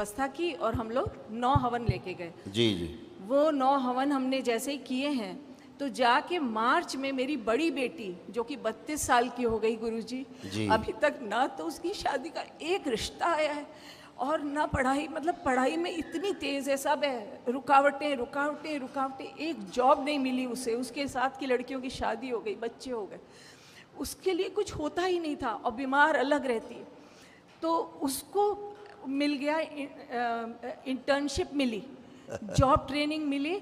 व्यवस्था की और हम लोग 9 हवन लेके गए। जी जी। वो 9 हवन हमने जैसे ही किए हैं तो जाके मार्च में मेरी बड़ी बेटी जो कि 32 साल की हो गई गुरुजी, जी। अभी तक ना तो उसकी शादी का एक रिश्ता आया है और ना पढ़ाई, मतलब पढ़ाई में इतनी तेज है, सब है, रुकावटें रुकावटें रुकावटें, एक जॉब नहीं मिली उसे, उसके साथ की लड़कियों की शादी हो गई, बच्चे हो गए, उसके लिए कुछ होता ही नहीं था और बीमार अलग रहती है। तो उसको मिल गया, इंटर्नशिप मिली, जॉब ट्रेनिंग मिली,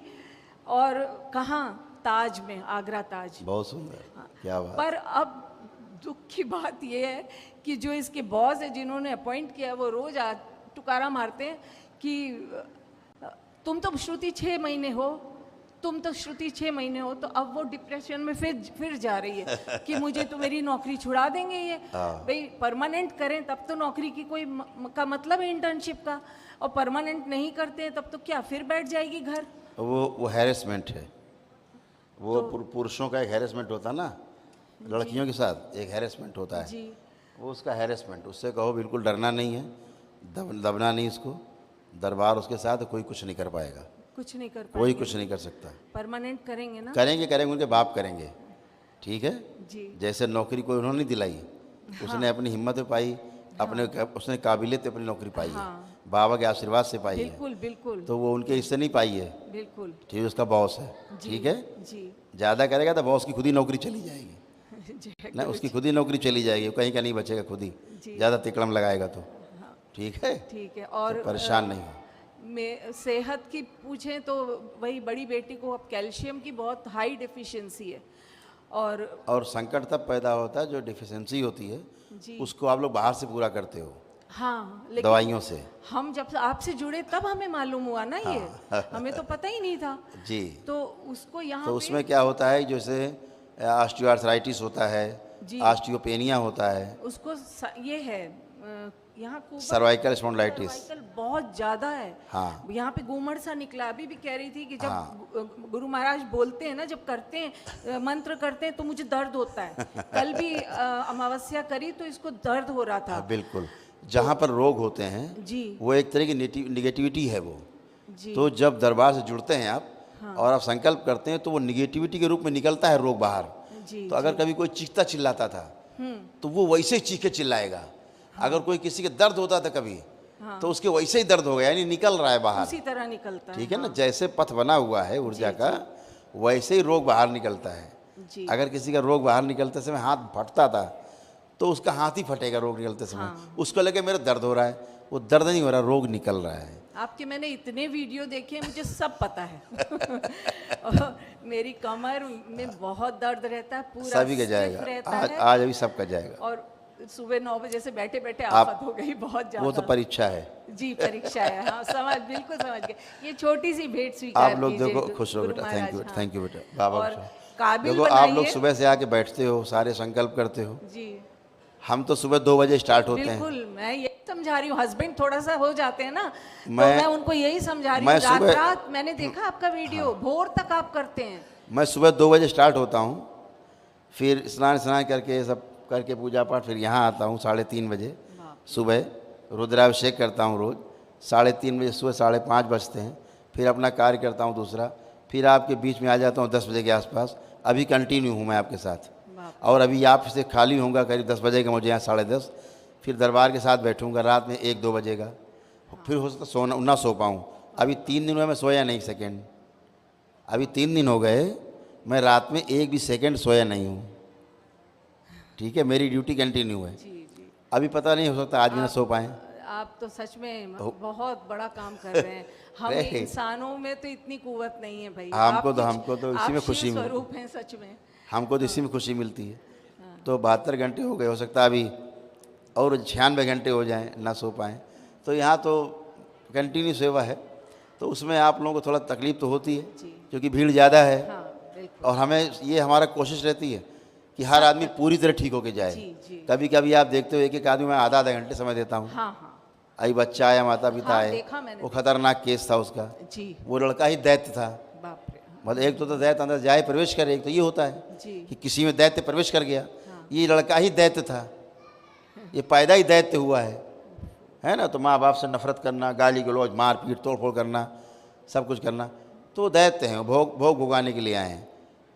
और कहाँ, ताज में, आगरा ताज। बहुत सुंदर, क्या बात। पर अब दुख की बात यह है कि जो इसके बॉस है जिन्होंने अपॉइंट किया, वो रोज टुकारा मारते हैं कि तुम तो श्रुति 6 महीने हो, तुम तो श्रुति 6 महीने हो। तो अब वो डिप्रेशन में फिर जा रही है कि मुझे तो मेरी नौकरी छुड़ा देंगे ये। भाई परमानेंट करें तब तो नौकरी की कोई का मतलब है इंटर्नशिप का, और परमानेंट नहीं करते हैं तब तो क्या, फिर बैठ जाएगी घर। वो हैरेसमेंट है, वो पुरुषों का एक हैरेसमेंट होता है ना, लड़कियों के साथ एक हैरेसमेंट होता है जी। वो उसका हैरेसमेंट। उससे कहो बिल्कुल डरना नहीं है, दबना नहीं इसको, दरबार उसके साथ, कोई कुछ नहीं कर पाएगा, कुछ नहीं कर कोई कुछ नहीं कर सकता। परमानेंट करेंगे ना? करेंगे, उनके बाप करेंगे, ठीक है जी। जैसे नौकरी कोई उन्होंने दिलाई, उसने अपनी हिम्मत पाई, अपने उसने काबिलियत अपनी नौकरी पाई है, बाबा के आशीर्वाद से पाई है, बिल्कुल बिल्कुल, तो वो उनके हिस्से नहीं पाई है, बिल्कुल ठीक है, उसका बॉस है, ठीक है। जी। ज़्यादा करेगा तो बॉस की खुद ही नौकरी चली जाएगी ना, उसकी खुद ही नौकरी चली जाएगी, कहीं का नहीं बचेगा, खुद ही ज़्यादा तिकड़म लगाएगा तो, ठीक है। ठीक है। और तो परेशान नहीं हो। में सेहत की पूछें तो वही बड़ी बेटी को अब कैल्शियम की बहुत हाई डिफिशियंसी है, और संकट तब पैदा होता है जो डिफिशियंसी होती है, जी। उसको आप लोग बाहर से पूरा करते हो, हाँ, लेकिन दवाइयों से। हम जब आपसे जुड़े तब हमें मालूम हुआ ना ये, हमें तो पता ही नहीं था जी। तो उसको यहाँ तो उसमें क्या होता है, जैसे ऑस्टियोआर्थराइटिस होता है, ऑस्टियोपेनिया होता है, उसको ये है यहाँ सर्वाइकल स्पॉन्डिलाइटिस बहुत ज्यादा है। हाँ। यहाँ पे घूमड़ सा निकला। अभी भी कह रही थी कि जब गुरु महाराज बोलते हैं ना, जब करते हैं मंत्र करते हैं तो मुझे दर्द होता है। कल भी अमावस्या करी तो इसको दर्द हो रहा था। बिल्कुल, जहाँ पर रोग होते हैं जी, वो एक तरह की निगेटिविटी है वो जी। तो जब दरबार से जुड़ते हैं आप, और आप संकल्प करते हैं तो वो निगेटिविटी के रूप में निकलता है रोग बाहर। जी, तो अगर कभी कोई चीखता चिल्लाता था तो वो वैसे ही चीखे चिल्लाएगा। अगर कोई किसी के दर्द होता था कभी, तो उसके वैसे ही दर्द हो गया, यानी निकल रहा है बाहर, उसी तरह निकलता है। ठीक है ना। जैसे पथ बना हुआ है ऊर्जा का, वैसे ही रोग बाहर निकलता है। जी। अगर किसी का रोग बाहर निकलते समय हाथ फटता था तो उसका हाथ ही फटेगा रोग निकलते समय। उसको लगे मेरा दर्द हो रहा है, वो दर्द नहीं हो रहा, रोग निकल रहा है। आपके मैंने इतने वीडियो देखे, मुझे सब पता है। और मेरी कमर में बहुत दर्द रहता है, पूरा सभी का जाएगा, आज अभी सबका जाएगा। और सुबह 9 बजे से बैठे बैठे आफत हो गई बहुत ज्यादा। वो तो परीक्षा है जी, परीक्षा है। हाँ, बिल्कुल समझ गए। ये छोटी सी भेंट स्वीकार आप लोग देखो, खुश रहो बेटा, थैंक यू बेटा, बाबा काबिल देखो आप लोग सुबह से आके बैठते हो, सारे संकल्प करते हो जी। हम तो सुबह 2 बजे स्टार्ट होते हैं। बिल्कुल, मैं यही समझा रही हूँ, हस्बैंड थोड़ा सा हो जाते हैं ना, तो मैं उनको यही समझा रही हूँ। रात मैंने देखा आपका वीडियो, भोर तक आप करते हैं। मैं सुबह 2 बजे स्टार्ट होता हूँ, फिर स्नान करके सब करके पूजा पाठ, फिर यहाँ आता हूँ 3:30 बजे सुबह, रुद्राभिषेक करता हूँ रोज़ 3:30 बजे सुबह, 5:30 बजते हैं, फिर अपना कार्य करता हूँ दूसरा, फिर आपके बीच में आ जाता हूँ 10 बजे के आसपास। अभी कंटिन्यू हूँ मैं आपके साथ, और अभी आपसे खाली होऊंगा करीब 10 बजे का, मुझे यहाँ 10:30, फिर दरबार के साथ बैठूंगा रात में 1-2 बजे का, फिर हो सकता सोना ना सो पाऊँ। अभी 3 दिन हुए मैं सोया नहीं सेकेंड, अभी 3 दिन हो गए मैं रात में 1 भी सेकेंड सोया नहीं हूँ, ठीक है। मेरी ड्यूटी कंटिन्यू है। जी, जी। अभी पता नहीं, हो सकता आज भी ना सो पाएँ। आप तो सच में बहुत बड़ा काम कर रहे हैं। हम इंसानों में तो इतनी कुव्वत नहीं है भाई। हमको तो इसी में खुशी स्वरूप है सच में, हमको तो इसी में खुशी मिलती है। तो 72 घंटे हो गए, हो सकता है अभी और 96 घंटे हो जाएं ना सो पाएँ। तो यहाँ तो कंटिन्यू सेवा है, तो उसमें आप लोगों को थोड़ा तकलीफ तो होती है क्योंकि भीड़ ज़्यादा है। और हमें ये हमारा कोशिश रहती है कि हर आदमी पूरी तरह ठीक होके जाए। कभी कभी आप देखते हो एक आदमी मैं आधा घंटे समय देता हूँ। अभी बच्चा आया, माता पिता आए, वो खतरनाक केस था उसका, वो लड़का ही दैत्य था। मतलब एक तो दैत्य अंदर जाए प्रवेश करे, एक तो ये होता है कि किसी में दैत्य प्रवेश कर गया। ये लड़का ही दैत्य था, ये पैदा ही दैत्य हुआ है है ना, तो माँ बाप से नफरत करना, गाली गलौज, मार पीट, तोड़ फोड़ करना, सब कुछ करना, तो दैत्य हैं, भोग भोगाने के लिए आए हैं।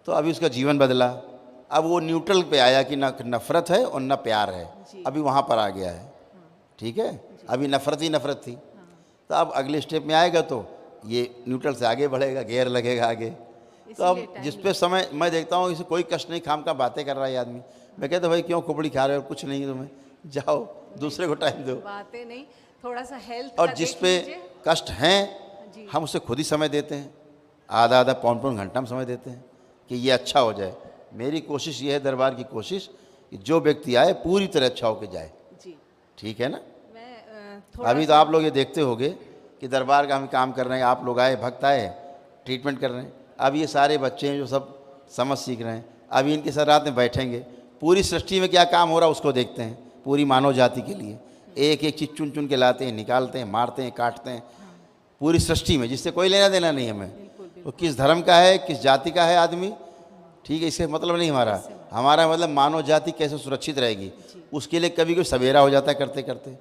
तो अभी उसका जीवन बदला, अब वो न्यूट्रल पे आया कि ना नफरत है और ना प्यार है, अभी वहाँ पर आ गया है। ठीक है, अभी नफरत ही नफरत थी, तो अब अगले स्टेप में आएगा तो ये न्यूट्रल से आगे बढ़ेगा, गेयर लगेगा आगे। तो अब जिस पे समय मैं देखता हूँ इसे कोई कष्ट नहीं, खाम का बातें कर रहा है ये आदमी, मैं कहता भाई क्यों खोपड़ी खा रहे हो, कुछ नहीं तुम्हें, जाओ दूसरे को टाइम दो। बातें नहीं, थोड़ा सा हेल्थ और का जिस देख पे लीजिए। कष्ट हैं हम उसे खुद ही समय देते हैं, आधा आधा पौन पौन घंटा हम समय देते हैं कि ये अच्छा हो जाए। मेरी कोशिश ये है, दरबार की कोशिश, कि जो व्यक्ति आए पूरी तरह अच्छा होकर जाए। जी, ठीक है ना। मैं थोड़ा अभी तो आप लोग ये देखते होंगे कि दरबार का हम काम कर रहे हैं, आप लोग आए, भक्त आए, ट्रीटमेंट कर रहे हैं। अब ये सारे बच्चे हैं जो सब समझ सीख रहे हैं, अभी इनके साथ रात में बैठेंगे, पूरी सृष्टि में क्या काम हो रहा है उसको देखते हैं, पूरी मानव जाति के लिए एक एक चीज़ चुन चुन के लाते हैं, निकालते हैं, मारते हैं, काटते हैं, पूरी सृष्टि में, जिससे कोई लेना देना नहीं हमें। तो किस धर्म का है, किस जाति का है आदमी, ठीक है, इससे मतलब नहीं हमारा मतलब मानव जाति कैसे सुरक्षित रहेगी, उसके लिए कभी कोई सवेरा हो जाता है करते करते,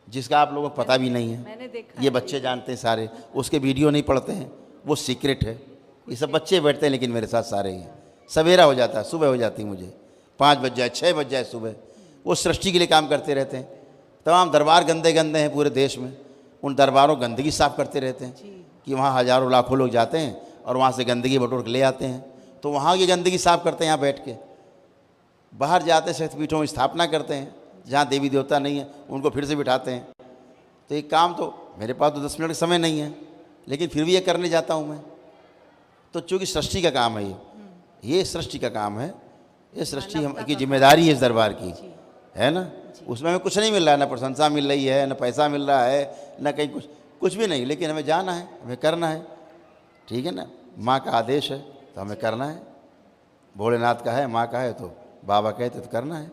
जिसका आप लोगों को पता भी नहीं है। मैंने देखा ये बच्चे जानते हैं सारे, उसके वीडियो नहीं पढ़ते हैं, वो सीक्रेट है। ये सब बच्चे बैठते हैं लेकिन मेरे साथ सारे ही हैं। सवेरा हो जाता है, सुबह हो जाती है मुझे, 5 बज जाए, 6 बज जाए सुबह, वो सृष्टि के लिए काम करते रहते हैं। तमाम दरबार गंदे गंदे हैं पूरे देश में, उन दरबारों गंदगी साफ़ करते रहते हैं कि वहाँ हज़ारों लाखों लोग जाते हैं और वहाँ से गंदगी बटोर के ले आते हैं, तो वहाँ की गंदगी साफ़ करते हैं यहाँ बैठ के। बाहर जाते शक्तिपीठों में स्थापना करते हैं, जहाँ देवी देवता नहीं है उनको फिर से बिठाते हैं। तो एक काम, तो मेरे पास तो 10 मिनट का समय नहीं है, लेकिन फिर भी ये करने जाता हूँ मैं। तो चूँकि सृष्टि का काम है, ये सृष्टि का काम है, ये सृष्टि की जिम्मेदारी है इस दरबार की, है ना। उसमें हमें कुछ नहीं मिल रहा है, ना प्रशंसा मिल रही है, ना पैसा मिल रहा है, ना कहीं कुछ भी नहीं, लेकिन हमें जाना है, हमें करना है। ठीक है ना, माँ का आदेश है तो हमें करना है, भोलेनाथ का है, माँ का है तो बाबा कहते तो करना है।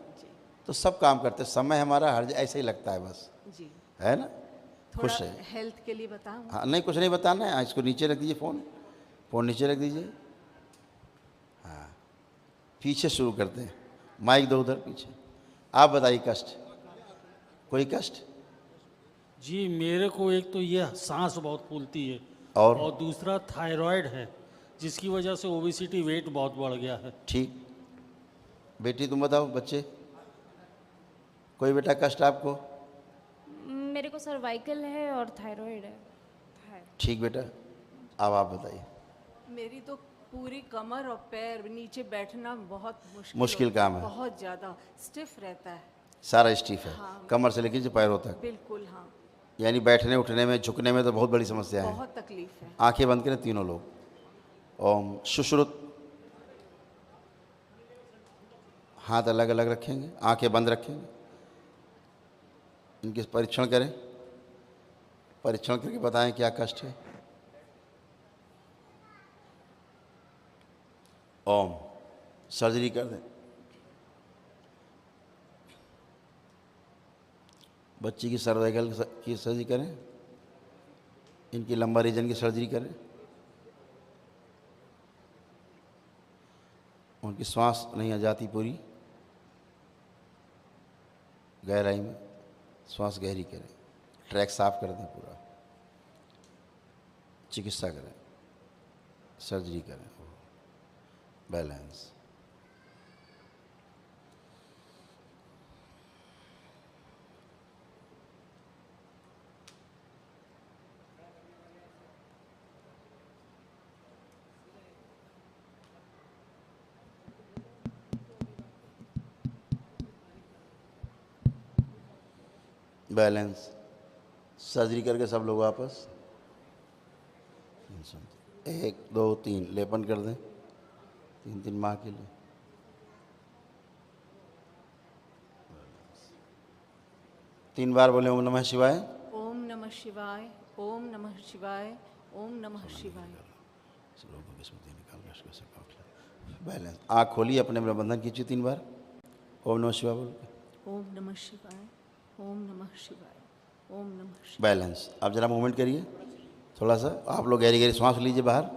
तो सब काम करते, समय हमारा हर ऐसे ही लगता है बस, है ना। खुश है। हेल्थ के लिए बताऊं? हाँ, नहीं कुछ नहीं बताना है, इसको नीचे रख दीजिए, फ़ोन नीचे रख दीजिए। हाँ, पीछे शुरू करते हैं, माइक दो उधर पीछे। आप बताइए, कष्ट, कोई कष्ट? जी, मेरे को एक तो ये सांस बहुत फूलती है, और दूसरा थायराइड है, जिसकी वजह से ओबेसिटी, वेट बहुत बढ़ गया है। ठीक, बेटी तुम बताओ, बच्चे कोई बेटा कष्ट आपको? मेरे को सर्वाइकल है और थायराइड है। ठीक बेटा, अब आप बताइए। मेरी तो पूरी कमर और पैर, नीचे बैठना बहुत मुश्किल होता काम है, बहुत ज़्यादा स्टिफ रहता है, सारा स्टीफ है। हाँ। कमर से लेकर पैरों तक, बिल्कुल। हाँ, यानी बैठने उठने में, झुकने में तो बहुत बड़ी समस्या है। बहुत तकलीफ है। आंखें बंद करें तीनों लोग, ओम सुश्रुत, हाथ अलग अलग रखेंगे, आंखें बंद रखेंगे, इनके परीक्षण करें, परीक्षण करके बताएं क्या कष्ट है। ओम, सर्जरी कर दें। बच्ची की सर्वाइकल की सर्जरी करें, इनकी लंबा रीजन की सर्जरी करें, उनकी श्वास नहीं आ जाती पूरी, गहराई में श्वास गहरी करें, ट्रैक साफ कर दें पूरा, चिकित्सा करें, सर्जरी करें, बैलेंस। बैलेंस, सर्जरी करके सब लोग वापस 1 2 3 लेपन कर दें, 3 माह के लिए। तीन बार बोले ओम नमः शिवाय। ओम नमः शिवाय, ओम नमः शिवाय, ओम नमः शिवाय। बैलेंस, आँख खोलिए, अपने में बंधन कीजिए 3 बार, ओम नमः शिवाय बोल के। ओम नमः शिवाय, ओम नमः शिवाय, ओम नमः शिवाय। बैलेंस। अब जरा मूवमेंट करिए थोड़ा सा, आप लोग गहरी गहरी सांस लीजिए, बाहर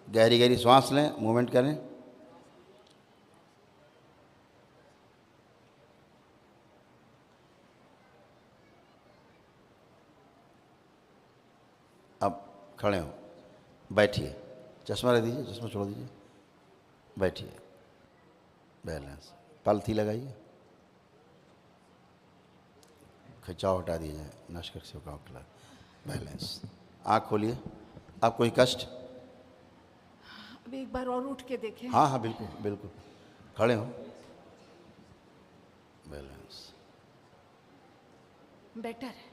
गहरी गहरी सांस लें, मूवमेंट करें। खड़े हो, बैठिए, चश्मा रख दीजिए, चश्मा छोड़ दीजिए, बैठिए, बैलेंस, पालथी लगाइए, खिंचाव हटा दीजिए, नशकर से उकाव खिला, बैलेंस, आँख खोलिए। आप कोई कष्ट? अब एक बार और उठ के देखें। हाँ हाँ बिल्कुल बिल्कुल, खड़े हो, बैलेंस, बेटर है,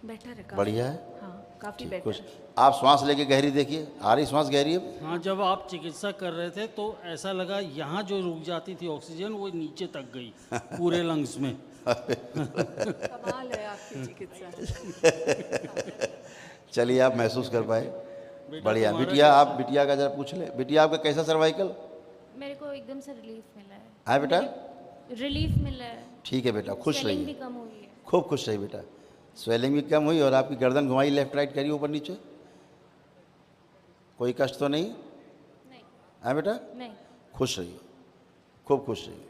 बेटर है काफी। बढ़िया है। हाँ काफी ठीक, बेटर कुछ है। आप श्वास लेके गहरी देखिए, आ रही श्वास गहरी है? हाँ, जब आप चिकित्सा कर रहे थे तो ऐसा लगा यहाँ जो रुक जाती थी ऑक्सीजन वो नीचे तक गई पूरे लंग्स में। कमाल है आपकी चिकित्सा। चलिए आप महसूस कर पाए, बढ़िया। तुम्हारा बिटिया, आप बिटिया का जरा पूछ ले, बिटिया आपका कैसा सर्वाइकल? मेरे को एकदम से रिलीफ मिला है। हाँ बेटा, रिलीफ मिला है। ठीक है बेटा, खुश स्वेलिंग भी रहिए, कम हुई है। खूब खुश रहिए बेटा। स्वेलिंग भी कम हुई और आपकी गर्दन घुमाई, लेफ्ट राइट करिए, ऊपर नीचे, कोई कष्ट तो नहीं? नहीं हाँ बेटा, नहीं। खुश रहिए, खूब खुश रहिए।